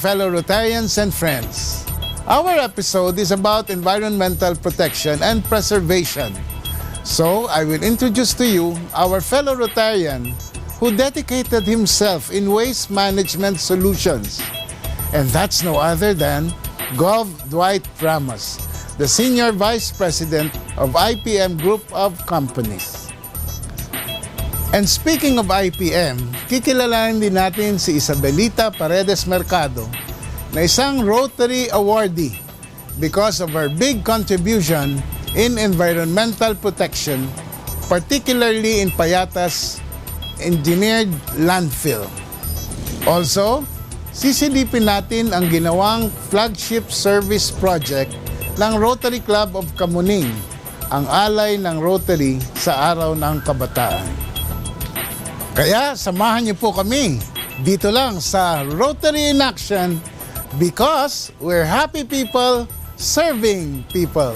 fellow Rotarians and friends. Our episode is about environmental protection and preservation. So, I will introduce to you our fellow Rotarian who dedicated himself in waste management solutions. And that's no other than Gov. Dwight Ramos, the Senior Vice President of IPM Group of Companies. And speaking of IPM, kikilalanin din natin si Isabelita Paredes Mercado na isang Rotary awardee because of her big contribution in environmental protection, particularly in Payatas engineered landfill. Also, sisilipin natin ang ginawang flagship service project ng Rotary Club of Kamuning, ang Alay ng Rotary sa Araw ng Kabataan. Kaya samahan niyo po kami dito lang sa Rotary in Action because we're happy people serving people.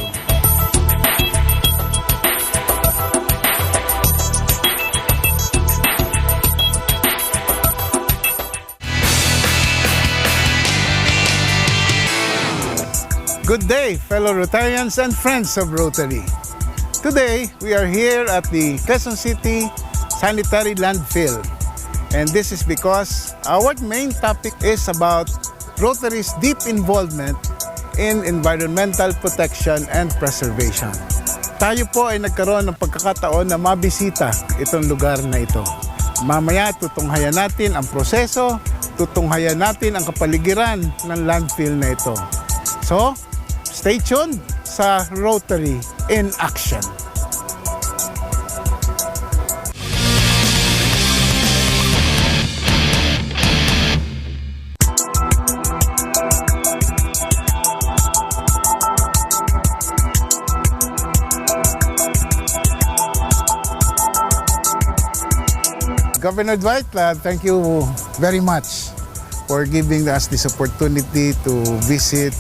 Good day, fellow Rotarians and friends of Rotary. Today, we are here at the Quezon City Sanitary Landfill. And this is because our main topic is about Rotary's deep involvement in environmental protection and preservation. Tayo po ay nagkaroon ng pagkakataon na mabisita itong lugar na ito. Mamaya tutunghayan natin ang proseso, tutunghayan natin ang kapaligiran ng landfill na ito. So, stay tuned sa Rotary in Action. Governor Dwight, thank you very much for giving us this opportunity to visit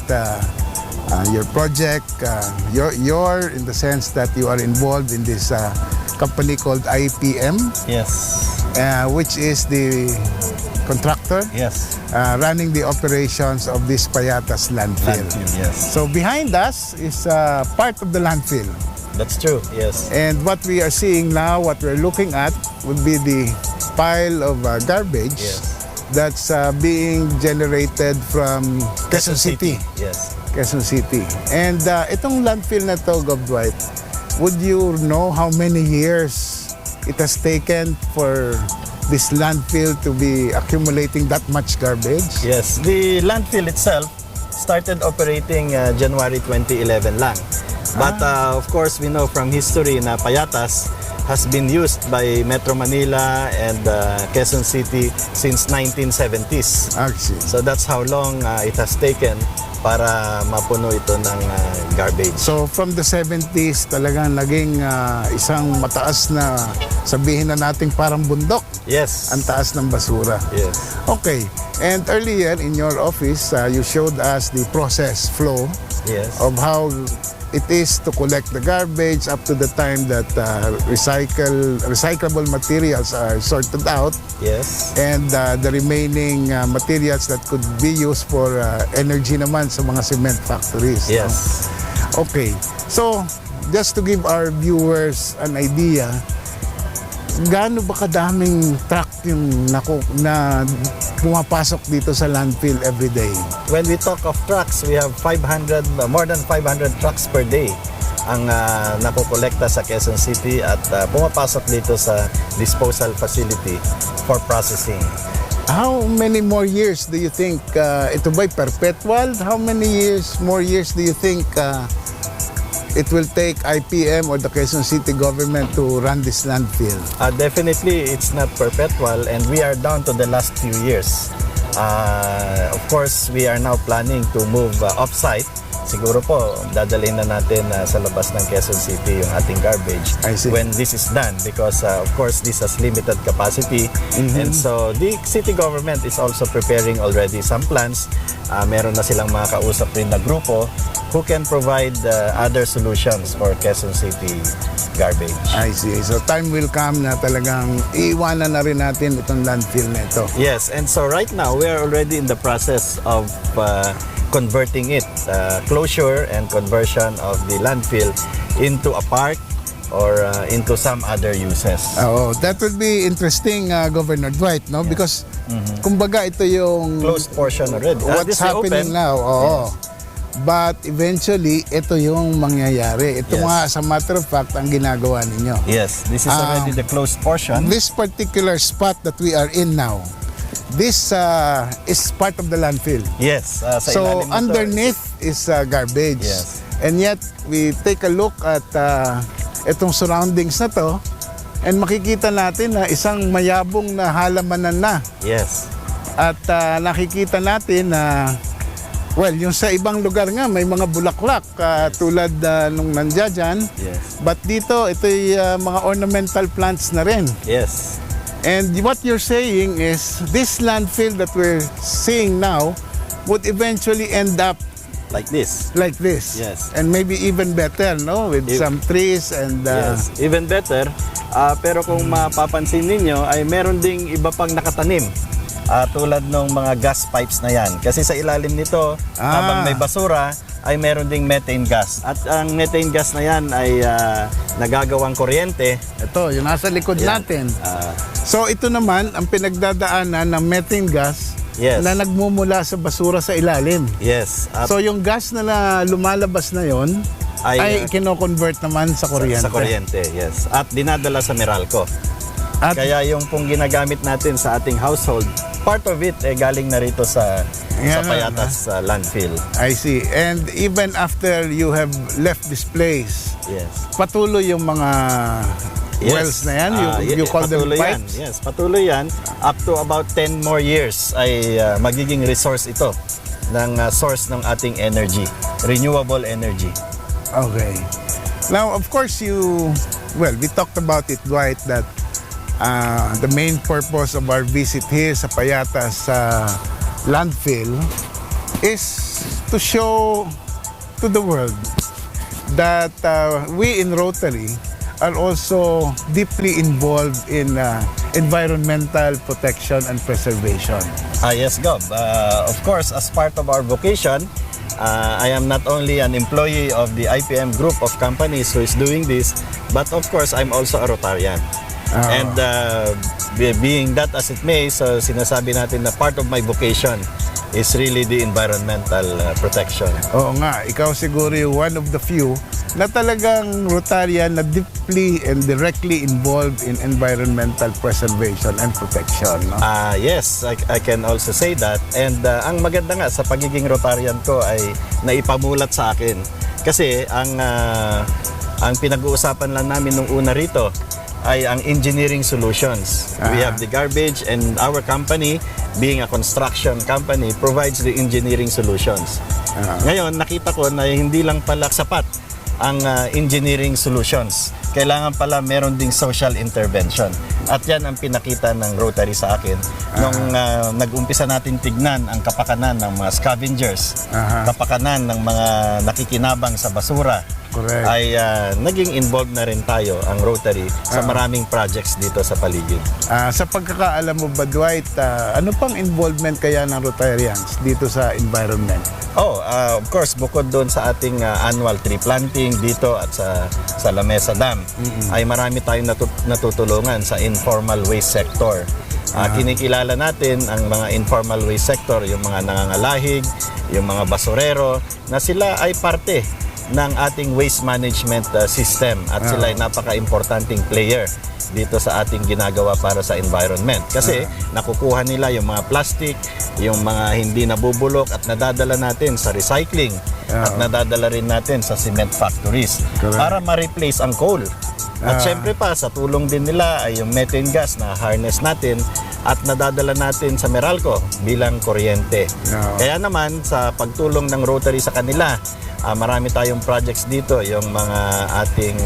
your project. You're in the sense that you are involved in this company called IPM. Yes. Which is the contractor. Yes. Running the operations of this Payatas landfill. Yes. So behind us is part of the landfill. That's true, yes. And what we are seeing now, what we're looking at, would be the pile of garbage. Yes. That's being generated from Quezon City. Yes. Quezon City. And itong landfill na to, Gov. Dwight, would you know how many years it has taken for this landfill to be accumulating that much garbage? Yes. The landfill itself started operating January 2011 lang. But of course, we know from history na Payatas has been used by Metro Manila and Quezon City since 1970s. Actually. So that's how long it has taken para mapuno ito ng garbage. So from the 70s, talagang naging isang mataas na, sabihin na natin parang bundok. Yes. Ang taas ng basura. Yes. Okay. And earlier in your office, you showed us the process flow. Yes. Of how it is to collect the garbage up to the time that recyclable materials are sorted out. Yes. And the remaining materials that could be used for energy naman sa mga cement factories. Yes. No? Okay. So, just to give our viewers an idea, gaano ba kadaming truck yung na pumapasok dito sa landfill every day? When we talk of trucks, we have more than 500 trucks per day ang napokolekta sa Quezon City at pumapasok dito sa disposal facility for processing. How many more years do you think ito ba'y perpetual? How many more years do you think it will take IPM or the Quezon City government to run this landfill? Definitely, it's not perpetual and we are down to the last few years. Of course, we are now planning to move off-site. Siguro po, dadalhin na natin sa labas ng Quezon City yung ating garbage when this is done because of course this has limited capacity. And so the city government is also preparing already some plans. Meron na silang mga kausap rin na grupo who can provide other solutions for Quezon City garbage. I see. So time will come na talagang iiwanan na rin natin itong landfill na ito. Yes, and so right now we are already in the process of converting it, closure and conversion of the landfill into a park or into some other uses. Oh, that would be interesting, Governor Dwight, no? Because kumbaga ito yung Closed portion already. what's This is happening open. now. Oo. But eventually, ito yung mangyayari. Ito Yes. nga, as a matter of fact, ang ginagawa ninyo. Yes, this is already the closed portion. This particular spot that we are in now, this is part of the landfill. Yes, sa So ilalim nito. underneath is garbage. Yes. And yet we take a look at itong surroundings na to and makikita natin na isang mayabong na halamanan na. Yes. At nakikita natin na well, yung sa ibang lugar nga may mga bulaklak tulad nung nandiyan dyan. Yes. But dito ito'y mga ornamental plants na rin. Yes. And what you're saying is this landfill that we're seeing now would eventually end up Like this. like this. Yes. And maybe even better, no? With some trees and Yes, even better. Pero kung mapapansin ninyo ay meron ding iba pang nakatanim. Tulad ng mga gas pipes na yan. Kasi sa ilalim nito, habang may basura, ay meron ding methane gas. At ang methane gas na yan ay nagagawang kuryente. ito, yung nasa likod Yan. natin. Ah, So ito naman ang pinagdadaanan ng methane gas Yes. na nagmumula sa basura sa ilalim. yes. At So yung gas na lumalabas na yon ay kino-convert naman sa kuryente. sa kuryente, yes. At dinadala sa Meralco. At Kaya yung pong ginagamit natin sa ating household, part of it galing na rito sa Yan, Payatas landfill. I see. And even after you have left this place, Yes. patuloy yung mga wells na yan? You call them patuloy yan. pipes? Yes, patuloy yan. Up to about 10 more years ay magiging resource ito ng source ng ating energy, renewable energy. Okay. Now, of course, we talked about it, Dwight, that the main purpose of our visit here sa Payatas landfill is to show to the world that we in Rotary are also deeply involved in environmental protection and preservation. Yes, Gob. Of course, as part of our vocation, I am not only an employee of the IPM group of companies who is doing this, but of course, I'm also a Rotarian. And being that as it may, so sinasabi natin na part of my vocation is really the environmental protection. Oo nga, ikaw siguro yung one of the few na talagang Rotarian na deeply and directly involved in environmental preservation and protection. No? Yes, I can also say that. And ang maganda nga sa pagiging Rotarian ko ay naipamulat sa akin. Kasi ang pinag-uusapan lang namin nung una rito ay ang engineering solutions. We have the garbage and our company, being a construction company, provides the engineering solutions. Ngayon, nakita ko na hindi lang pala sapat ang engineering solutions. Kailangan pala meron ding social intervention. At yan ang pinakita ng Rotary sa akin nung nag-umpisa natin tignan ang kapakanan ng mga scavengers, kapakanan ng mga nakikinabang sa basura. Correct. Ay naging involved na rin tayo ang Rotary sa maraming projects dito sa paligid. Sa pagkakaalam mo ba, Dwight, ano pang involvement kaya ng Rotarians dito sa environment? Of course, bukod doon sa ating annual tree planting dito at sa Lamesa Dam, ay marami tayong natutulungan sa informal waste sector. Kinikilala natin ang mga informal waste sector, yung mga nangangalahig, yung mga basurero, na sila ay parte ng ating waste management system at sila ay napaka-importanting player dito sa ating ginagawa para sa environment. Kasi nakukuha nila yung mga plastic, yung mga hindi nabubulok at nadadala natin sa recycling at nadadala rin natin sa cement factories para ma-replace ang coal. At syempre pa, sa tulong din nila ay yung methane gas na harness natin at nadadala natin sa Meralco bilang kuryente. Kaya naman, sa pagtulong ng Rotary sa kanila, marami tayong projects dito, yung mga ating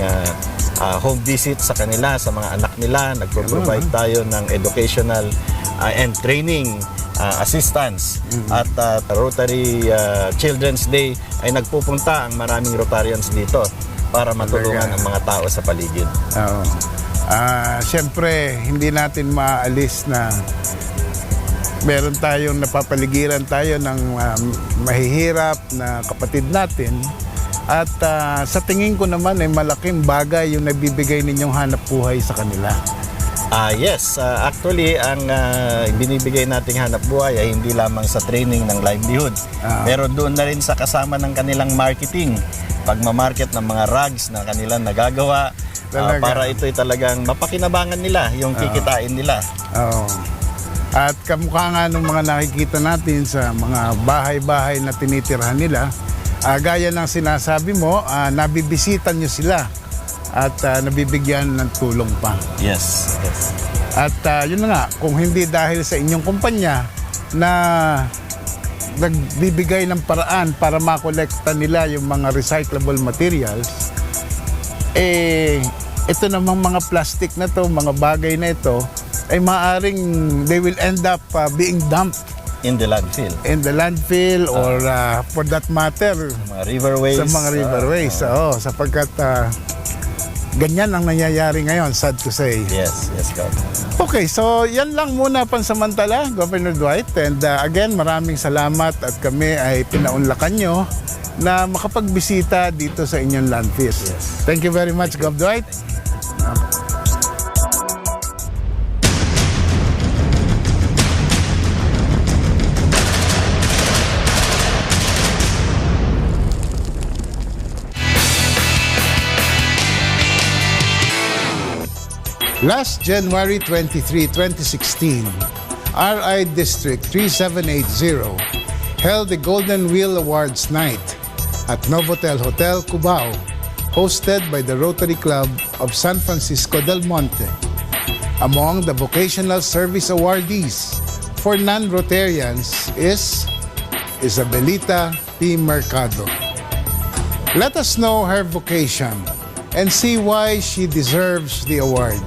home visit sa kanila, sa mga anak nila. Nagpo-provide tayo ng educational and training assistance. At Rotary Children's Day ay nagpupunta ang maraming Rotarians dito para matulungan ang mga tao sa paligid. Oo. Siyempre, hindi natin maalis na meron tayong napapaligiran tayo ng mahihirap na kapatid natin. At sa tingin ko naman ay malaking bagay yung nabibigay ninyong hanap buhay sa kanila. Yes, actually ang binibigay nating hanap buhay ay hindi lamang sa training ng livelihood. Pero doon na rin sa kasama ng kanilang marketing, pagmamarket ng mga rugs na kanilang nagagawa para ito'y talagang mapakinabangan nila yung kikitain nila. At kamukha nga ng mga nakikita natin sa mga bahay-bahay na tinitirhan nila, gaya ng sinasabi mo, nabibisitan nyo sila at nabibigyan ng tulong pa. Yes. At yun na nga, kung hindi dahil sa inyong kumpanya na nagbibigay ng paraan para makolekta nila yung mga recyclable materials, ito namang mga plastic na to, mga bagay na ito, ay maaring they will end up being dumped in the landfill. In the landfill or for that matter, mga riverways. Sa mga riverways. Sapagkat ganyan ang nangyayari ngayon, sad to say. Yes, God. Okay, so yan lang muna pansamantala, Governor Dwight. And again, maraming salamat at kami ay pinaunlakan nyo na makapagbisita dito sa inyong landfill. Yes. Thank you very much, Gov. Dwight. Last January 23, 2016, RI District 3780 held the Golden Wheel Awards Night at Novotel Hotel, Cubao, hosted by the Rotary Club of San Francisco del Monte. Among the Vocational Service awardees for non-Rotarians is Isabelita P. Mercado. Let us know her vocation and see why she deserves the award.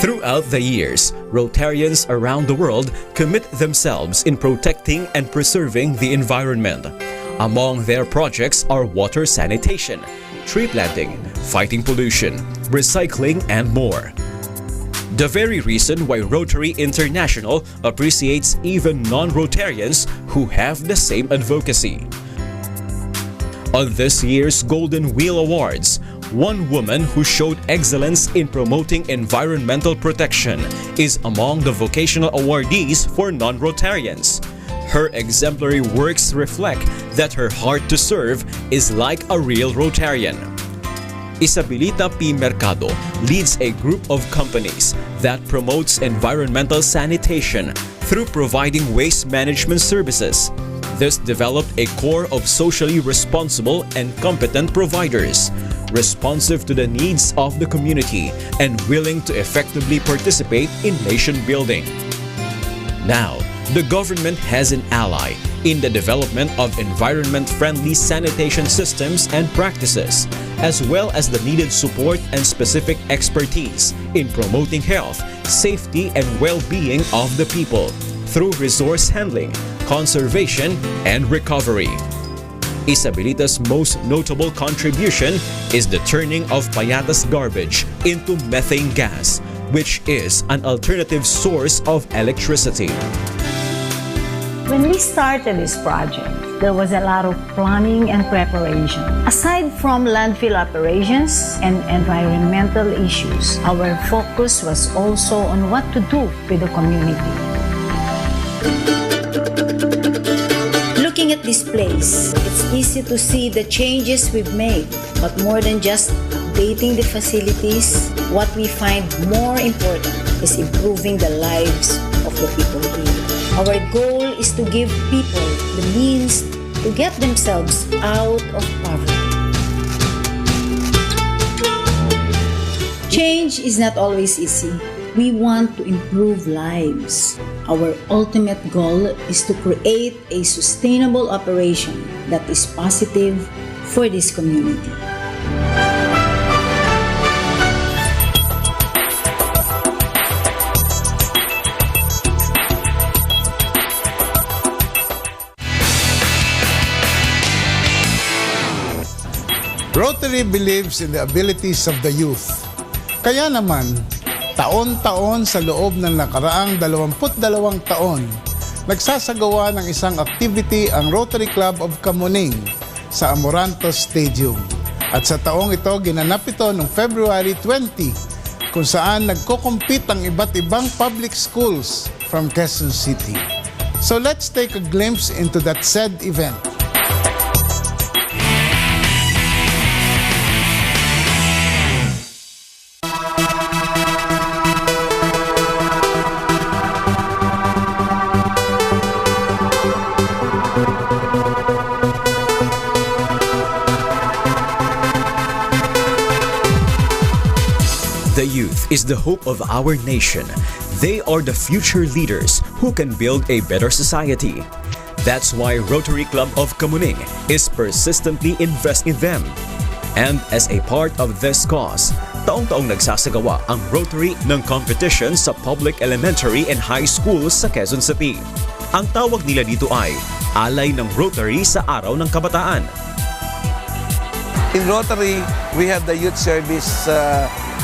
Throughout the years, Rotarians around the world commit themselves in protecting and preserving the environment. Among their projects are water sanitation, tree planting, fighting pollution, recycling, and more. The very reason why Rotary International appreciates even non-Rotarians who have the same advocacy. On this year's Golden Wheel Awards, one woman who showed excellence in promoting environmental protection is among the vocational awardees for non-Rotarians. Her exemplary works reflect that her heart to serve is like a real Rotarian. Isabelita P. Mercado leads a group of companies that promotes environmental sanitation through providing waste management services. This developed a core of socially responsible and competent providers, responsive to the needs of the community and willing to effectively participate in nation building. Now, the government has an ally in the development of environment-friendly sanitation systems and practices, as well as the needed support and specific expertise in promoting health, safety, and well-being of the people through resource handling, conservation, and recovery. Isabelita's most notable contribution is the turning of payatas garbage into methane gas, which is an alternative source of electricity. When we started this project, there was a lot of planning and preparation. Aside from landfill operations and environmental issues, our focus was also on what to do with the community. Looking at this place, it's easy to see the changes we've made. But more than just updating the facilities, what we find more important is improving the lives of the people here. Our goal is to give people the means to get themselves out of poverty. Change is not always easy. We want to improve lives. Our ultimate goal is to create a sustainable operation that is positive for this community. Rotary believes in the abilities of the youth. Kaya naman, taon-taon sa loob ng nakaraang 22 taon, nagsasagawa ng isang activity ang Rotary Club of Kamuning sa Amorantos Stadium. At sa taong ito, ginanap ito noong February 20, kung saan nagko-compete ang iba't ibang public schools from Quezon City. So let's take a glimpse into that said event. The youth is the hope of our nation. They are the future leaders who can build a better society. That's why Rotary Club of Kamuning is persistently investing in them. And as a part of this cause, taong-taong nagsasagawa ang Rotary ng competition sa public elementary and high schools sa Quezon City. Ang tawag nila dito ay Alay ng Rotary sa Araw ng Kabataan. In Rotary, we have the youth service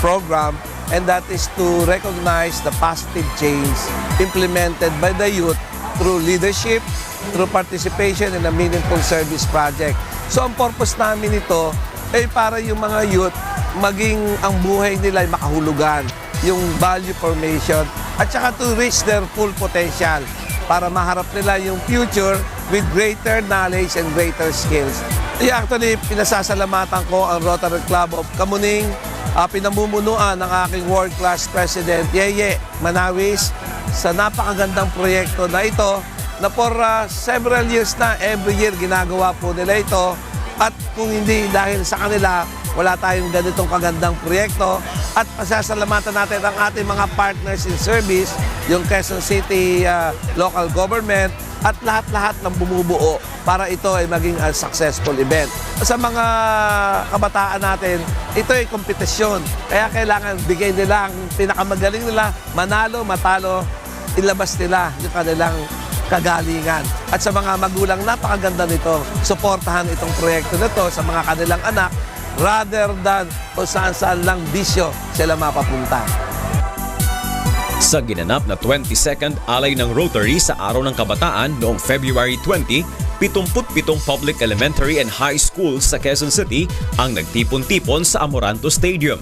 program, and that is to recognize the positive change implemented by the youth through leadership, through participation in a meaningful service project. So ang purpose namin ito ay para yung mga youth maging ang buhay nila ay makahulugan, yung value formation, at saka to reach their full potential para maharap nila yung future with greater knowledge and greater skills. Actually, pinasasalamatan ko ang Rotary Club of Kamuning, pinamumunuan ng aking world-class President Yeye Manawis sa napakagandang proyekto na ito na for several years na, every year ginagawa po nila ito. At kung hindi dahil sa kanila, wala tayong ganitong kagandang proyekto. At pasasalamatan natin ang ating mga partners in service, yung Quezon City local government, at lahat-lahat ng bumubuo para ito ay maging a successful event. Sa mga kabataan natin, ito ay kompetisyon. Kaya kailangan bigay nila ang pinakamagaling nila, manalo, matalo, ilabas nila yung kanilang kagalingan. At sa mga magulang, napakaganda nito. Suportahan itong proyekto na ito sa mga kanilang anak rather than kung saan-saan lang bisyo sila mapapunta. Sa ginanap na 22nd Alay ng Rotary sa Araw ng Kabataan noong February 20, 77 public elementary and high schools sa Quezon City ang nagtipon-tipon sa Amorantos Stadium.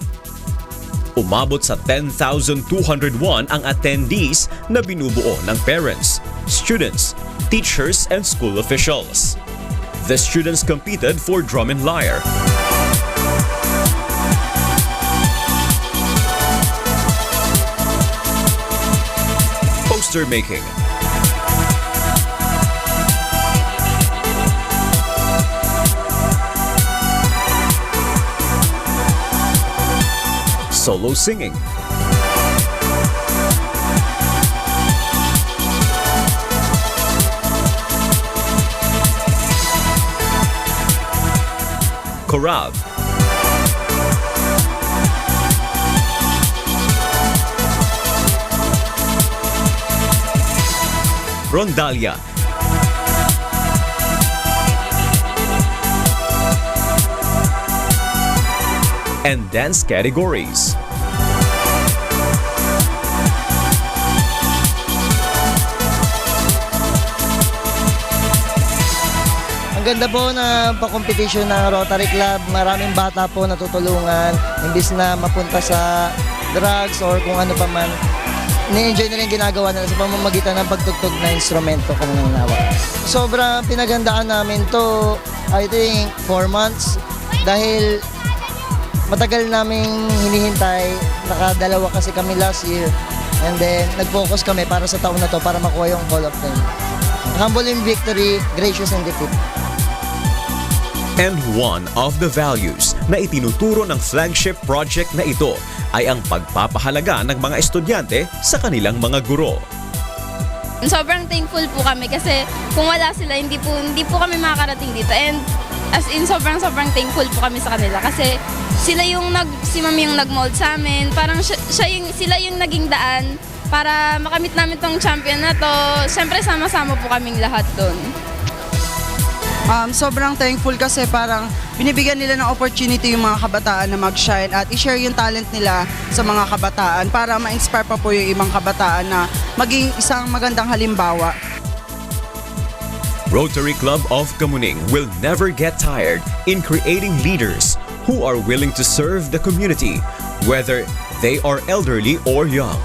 Umabot sa 10,201 ang attendees na binubuo ng parents, students, teachers, and school officials. The students competed for drum and lyre, poster making, solo singing, chorale, rondalya, and dance categories. Ang ganda po na pa-competition ng Rotary Club. Maraming bata po natutulungan imbis na mapunta sa drugs or kung ano pa man. Ni-enjoy nila yung ginagawa nila sa pamamagitan ng pagtugtog na instrumento kanilang nawa. Sobrang pinagandaan namin to, I think, 4 months dahil matagal naming hinihintay. Nakadalawa kasi kami last year and then nag-focus kami para sa taon na to para makuha yung Hall of Fame. Humble in victory, gracious in defeat. And one of the values na itinuturo ng flagship project na ito ay ang pagpapahalaga ng mga estudyante sa kanilang mga guro. Sobrang thankful po kami kasi kung wala sila, hindi po kami makakarating dito. And as in, sobrang thankful po kami sa kanila kasi si Mami yung nag-mold sa amin. Parang sila yung naging daan para makamit namin tong champion na to. Siyempre, sama-sama po kaming lahat doon. Sobrang thankful kasi parang binibigyan nila ng opportunity yung mga kabataan na mag-shine at i-share yung talent nila sa mga kabataan para ma-inspire pa po yung ibang kabataan na maging isang magandang halimbawa. Rotary Club of Kamuning will never get tired in creating leaders who are willing to serve the community, whether they are elderly or young.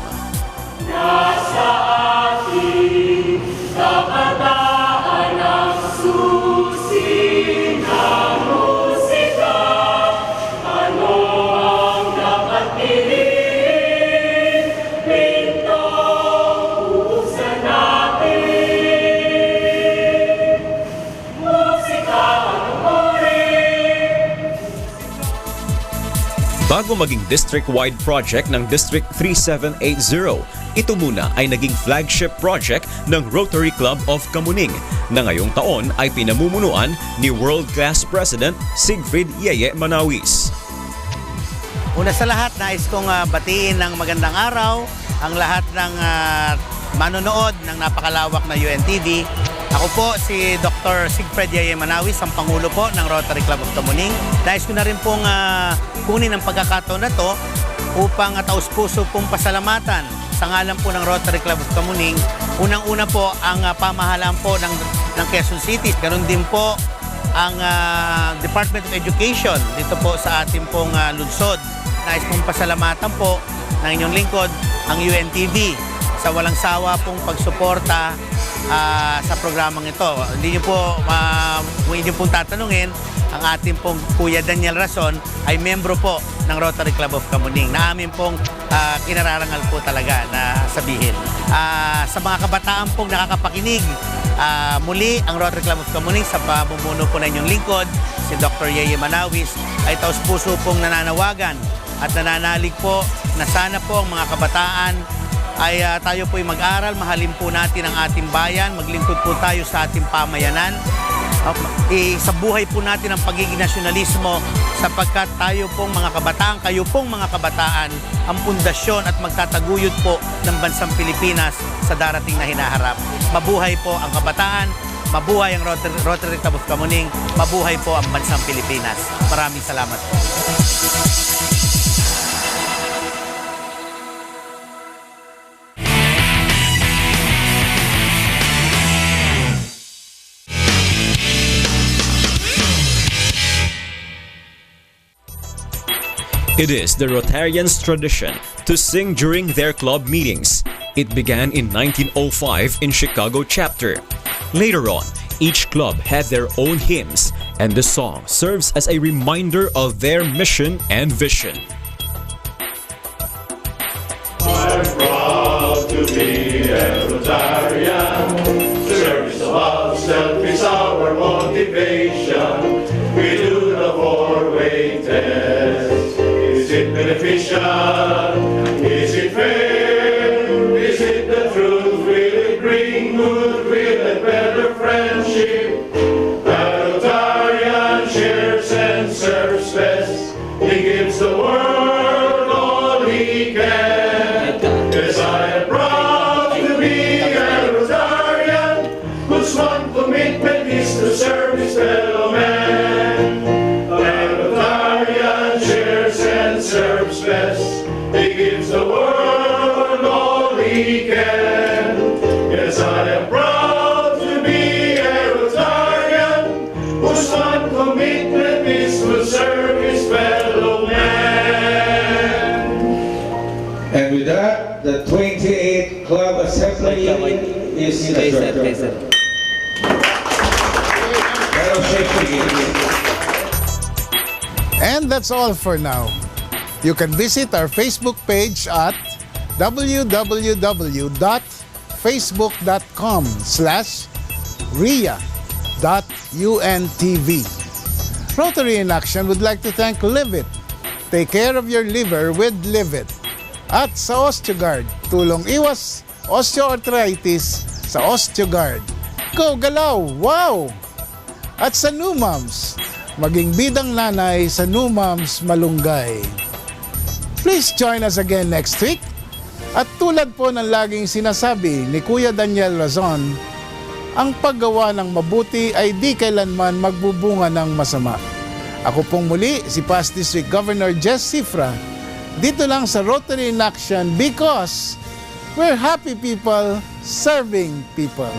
Bago maging district-wide project ng District 3780, ito muna ay naging flagship project ng Rotary Club of Kamuning na ngayong taon ay pinamumunuan ni world-class President Siegfried Yeye Manawis. Una sa lahat, nais kong batiin ng magandang araw ang lahat ng manonood ng napakalawak na UNTV. Ako po si Dr. Siegfried Yeye Manawis, ang Pangulo po ng Rotary Club of Kamuning. Nais ko na rin pong kunin ang pagkakataon na to upang taus-puso pong pasalamatan sa ngalan po ng Rotary Club of Kamuning. Unang-una po ang pamahalaan po ng Quezon City. Ganon din po ang Department of Education dito po sa ating pong lungsod. Nais pong pasalamatan po ng inyong lingkod, ang UNTV, sa walang sawa pong pagsuporta sa programang ito. Hindi nyo po, kung hindi pong tatanungin, ang ating pong Kuya Daniel Rason ay membro po ng Rotary Club of Kamuning na amin pong inararangal po talaga na sabihin. Sa mga kabataan pong nakakapakinig, muli ang Rotary Club of Kamuning sa pamumuno po na inyong lingkod, si Dr. Yeye Manawis, ay taus-puso pong nananawagan at nananalig po na sana po ang mga kabataan ay tayo po'y mag-aral, mahalin po natin ang ating bayan, maglingkod po tayo sa ating pamayanan. Sa buhay po natin ang pagiging nasyonalismo sapagkat tayo pong mga kabataan, kayo pong mga kabataan, ang pundasyon at magtataguyod po ng bansang Pilipinas sa darating na hinaharap. Mabuhay po ang kabataan, mabuhay ang Rotary Club of Kamuning, mabuhay po ang bansang Pilipinas. Maraming salamat po. It is the Rotarians' tradition to sing during their club meetings. It began in 1905 in Chicago chapter. Later on, each club had their own hymns, and the song serves as a reminder of their mission and vision. I'm proud to be a Rotarian. Service above self is our motivation. We do the four-way test. Is it beneficial? Is it fair? Is it the truth? Will it bring goodwill and better friendship? The Rotarian shares and serves best. He gives the world all he can. Yes, I am proud to be a Rotarian, whose one commitment is to serve his fellow man. Serves best. He gives the world all he can. Yes, I am proud to be a Rotarian, whose one commitment is to serve his fellow man. And with that, the 28th Club Assembly is adjourned. And that's all for now. You can visit our Facebook page at www.facebook.com/ria.untv. Rotary in Action would like to thank Live It. Take care of your liver with Live It. At sa OsteoGuard, tulong iwas osteoarthritis sa OsteoGuard. Go galaw! Wow! At sa New Moms, maging bidang nanay sa New Moms Malunggay. Please join us again next week. At tulad po ng laging sinasabi ni Kuya Daniel Razon, ang paggawa ng mabuti ay di kailanman magbubunga ng masama. Ako pong muli si Past District Governor Jess Cifra, dito lang sa Rotary in Action because we're happy people serving people.